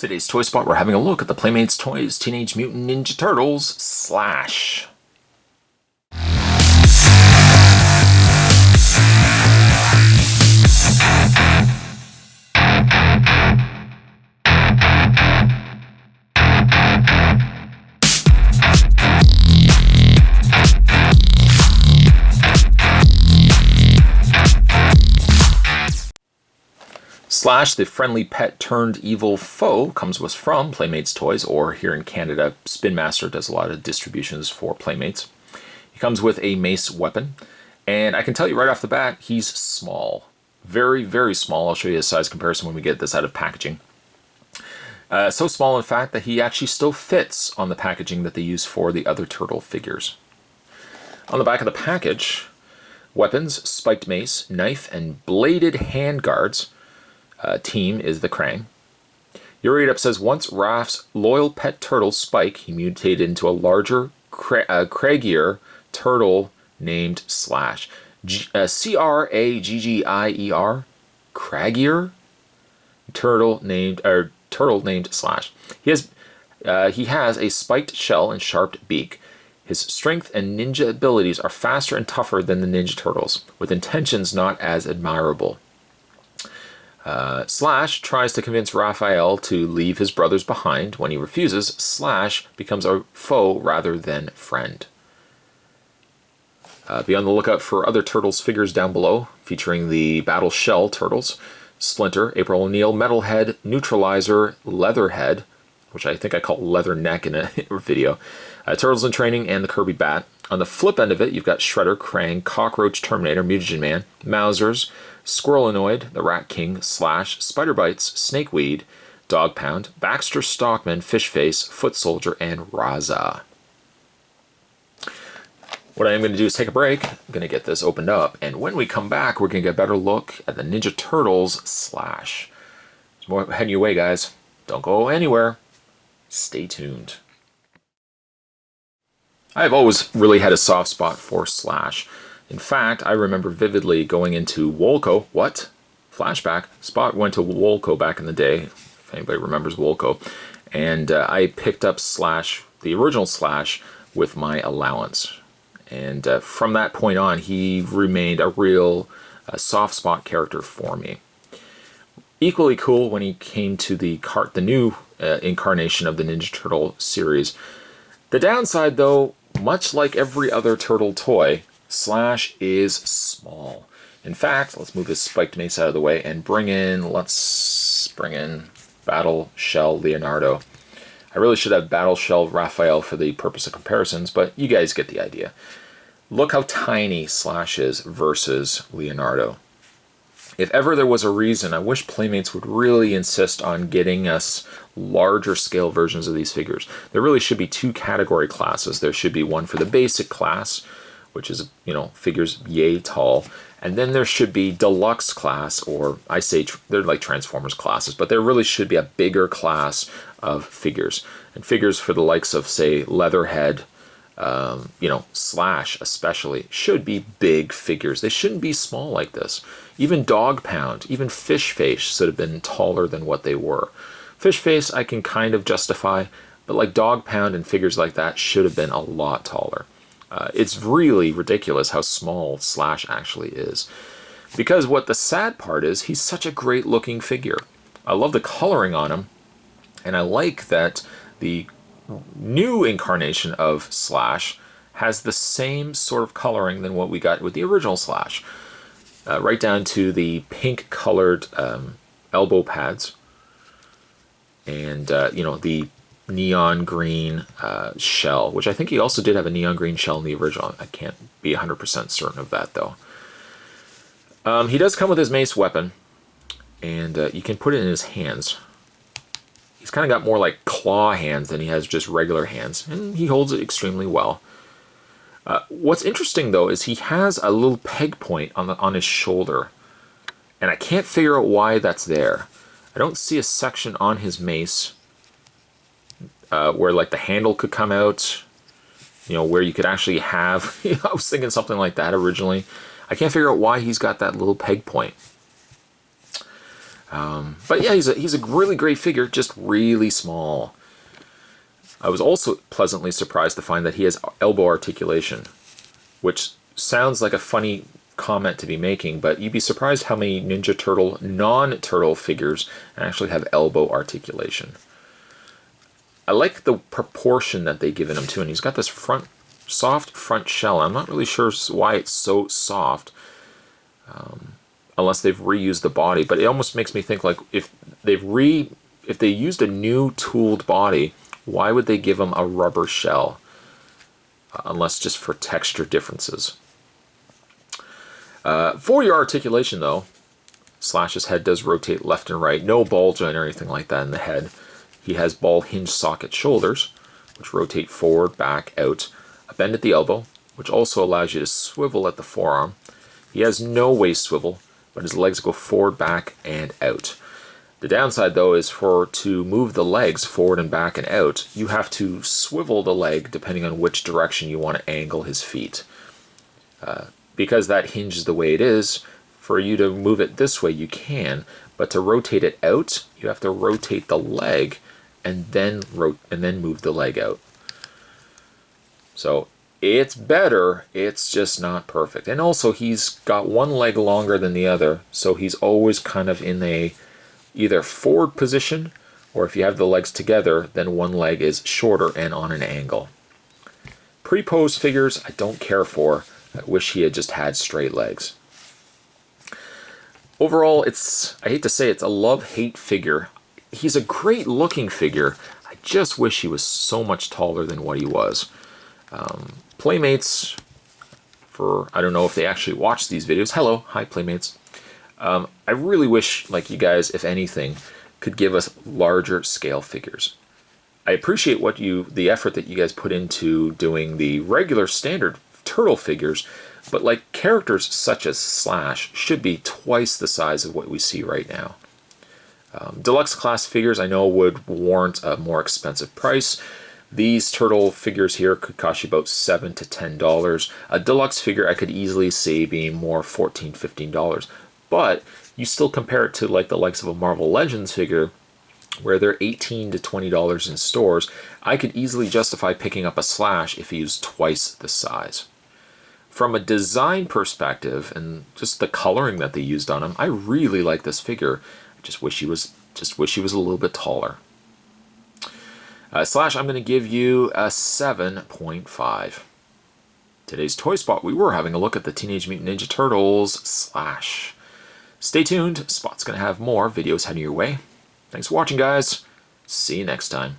Today's Toy Spot, we're having a look at the Playmates Toys Teenage Mutant Ninja Turtles Slash. Slash, the friendly pet turned evil foe, comes to us from Playmates Toys, or here in Canada, Spin Master does a lot of distributions for Playmates. He comes with a mace weapon, and I can tell you right off the bat, he's small. Very, very small. I'll show you a size comparison when we get this out of packaging. So small, in fact, that he actually still fits on the packaging that they use for the other turtle figures. On the back of the package, weapons, spiked mace, knife, and bladed handguards. Team is the Krang. Your read-up says, once Raph's loyal pet turtle Spike, he mutated into a larger, craggier turtle named Slash. C-R-A-G-G-I-E-R? Craggier? Turtle named Slash. He has a spiked shell and sharp beak. His strength and ninja abilities are faster and tougher than the Ninja Turtles, with intentions not as admirable. Slash tries to convince Raphael to leave his brothers behind. When he refuses, Slash becomes a foe rather than friend. Be on the lookout for other Turtles figures down below, featuring the Battle Shell Turtles, Splinter, April O'Neil, Metalhead, Neutralizer, Leatherhead, which I think I call Leatherneck in a video, Turtles in Training, and the Kirby Bat. On the flip end of it, you've got Shredder, Krang, Cockroach, Terminator, Mutagen Man, Mousers, Squirrelinoid, the Rat King, Slash, Spider Bites, Snakeweed, Dog Pound, Baxter Stockman, Fishface, Foot Soldier, and Raza. What I am going to do is take a break. I'm going to get this opened up, and when we come back, we're going to get a better look at the Ninja Turtles Slash. So heading your way, guys. Don't go anywhere. Stay tuned. I've always really had a soft spot for Slash. In fact, I remember vividly going into Wolco. What? Flashback. Spot went to Wolco back in the day, if anybody remembers Wolco. And I picked up Slash, the original Slash, with my allowance. And from that point on, he remained a real soft spot character for me. Equally cool when he came to the new incarnation of the Ninja Turtle series. The downside, though, much like every other turtle toy, Slash is small. In fact, let's move this spiked mace out of the way and let's bring in Battle Shell Leonardo. I really should have Battle Shell Raphael for the purpose of comparisons, but you guys get the idea. Look how tiny Slash is versus Leonardo. If ever there was a reason, I wish Playmates would really insist on getting us larger scale versions of these figures. There really should be two category classes. There should be one for the basic class, which is, figures yay tall. And then there should be deluxe class, or I say they're like Transformers classes, but there really should be a bigger class of figures. And figures for the likes of, say, Leatherhead, Slash especially, should be big figures. They shouldn't be small like this. Even Dog Pound, even Fishface should have been taller than what they were. Fishface I can kind of justify, but like Dog Pound and figures like that should have been a lot taller. It's really ridiculous how small Slash actually is. Because what the sad part is, he's such a great looking figure. I love the coloring on him, and I like that the new incarnation of Slash has the same sort of coloring than what we got with the original Slash. Right down to the pink colored elbow pads, and the neon green shell, which I think he also did have a neon green shell in the original. I can't be 100% certain of that, though. He does come with his mace weapon, and you can put it in his hands. He's kind of got more like claw hands than he has just regular hands, and he holds it extremely well. What's interesting, though, is he has a little peg point on his shoulder, and I can't figure out why that's there. I don't see a section on his mace where like the handle could come out, where you could actually have, I was thinking something like that originally. I can't figure out why he's got that little peg point. But yeah, he's a really great figure, just really small. I was also pleasantly surprised to find that he has elbow articulation, which sounds like a funny comment to be making, but you'd be surprised how many Ninja Turtle non-turtle figures actually have elbow articulation. I like the proportion that they've given him too, and he's got this soft front shell. I'm not really sure why it's so soft, unless they've reused the body, but it almost makes me think like if they used a new tooled body, why would they give him a rubber shell? Unless just for texture differences. For your articulation though, Slash's head does rotate left and right. No ball joint or anything like that in the head. He has ball hinge socket shoulders, which rotate forward, back, out. A bend at the elbow, which also allows you to swivel at the forearm. He has no waist swivel, but his legs go forward, back, and out. The downside though is to move the legs forward and back and out, you have to swivel the leg depending on which direction you want to angle his feet. Because that hinge is the way it is, for you to move it this way you can, but to rotate it out, you have to rotate the leg and then move the leg out. So it's better, it's just not perfect. And also he's got one leg longer than the other, so he's always kind of in a either forward position, or if you have the legs together, then one leg is shorter and on an angle. Pre-pose figures I don't care for. I wish he had just had straight legs. Overall, I hate to say it's a love-hate figure. He's a great looking figure. I just wish he was so much taller than what he was. Playmates, I don't know if they actually watch these videos. Hello, hi Playmates. I really wish, like you guys, if anything, could give us larger scale figures. I appreciate the effort that you guys put into doing the regular standard turtle figures, but like characters such as Slash should be twice the size of what we see right now. Deluxe class figures I know would warrant a more expensive price. These turtle figures here could cost you about $7 to $10. A deluxe figure I could easily see being more $14, $15. But you still compare it to like the likes of a Marvel Legends figure where they're $18 to $20 in stores. I could easily justify picking up a Slash if he was twice the size. From a design perspective and just the coloring that they used on him, I really like this figure. I just wish he was a little bit taller. Slash, I'm going to give you a 7.5. Today's Toy Spot, we were having a look at the Teenage Mutant Ninja Turtles Slash. Stay tuned, Spot's going to have more videos heading your way. Thanks for watching, guys. See you next time.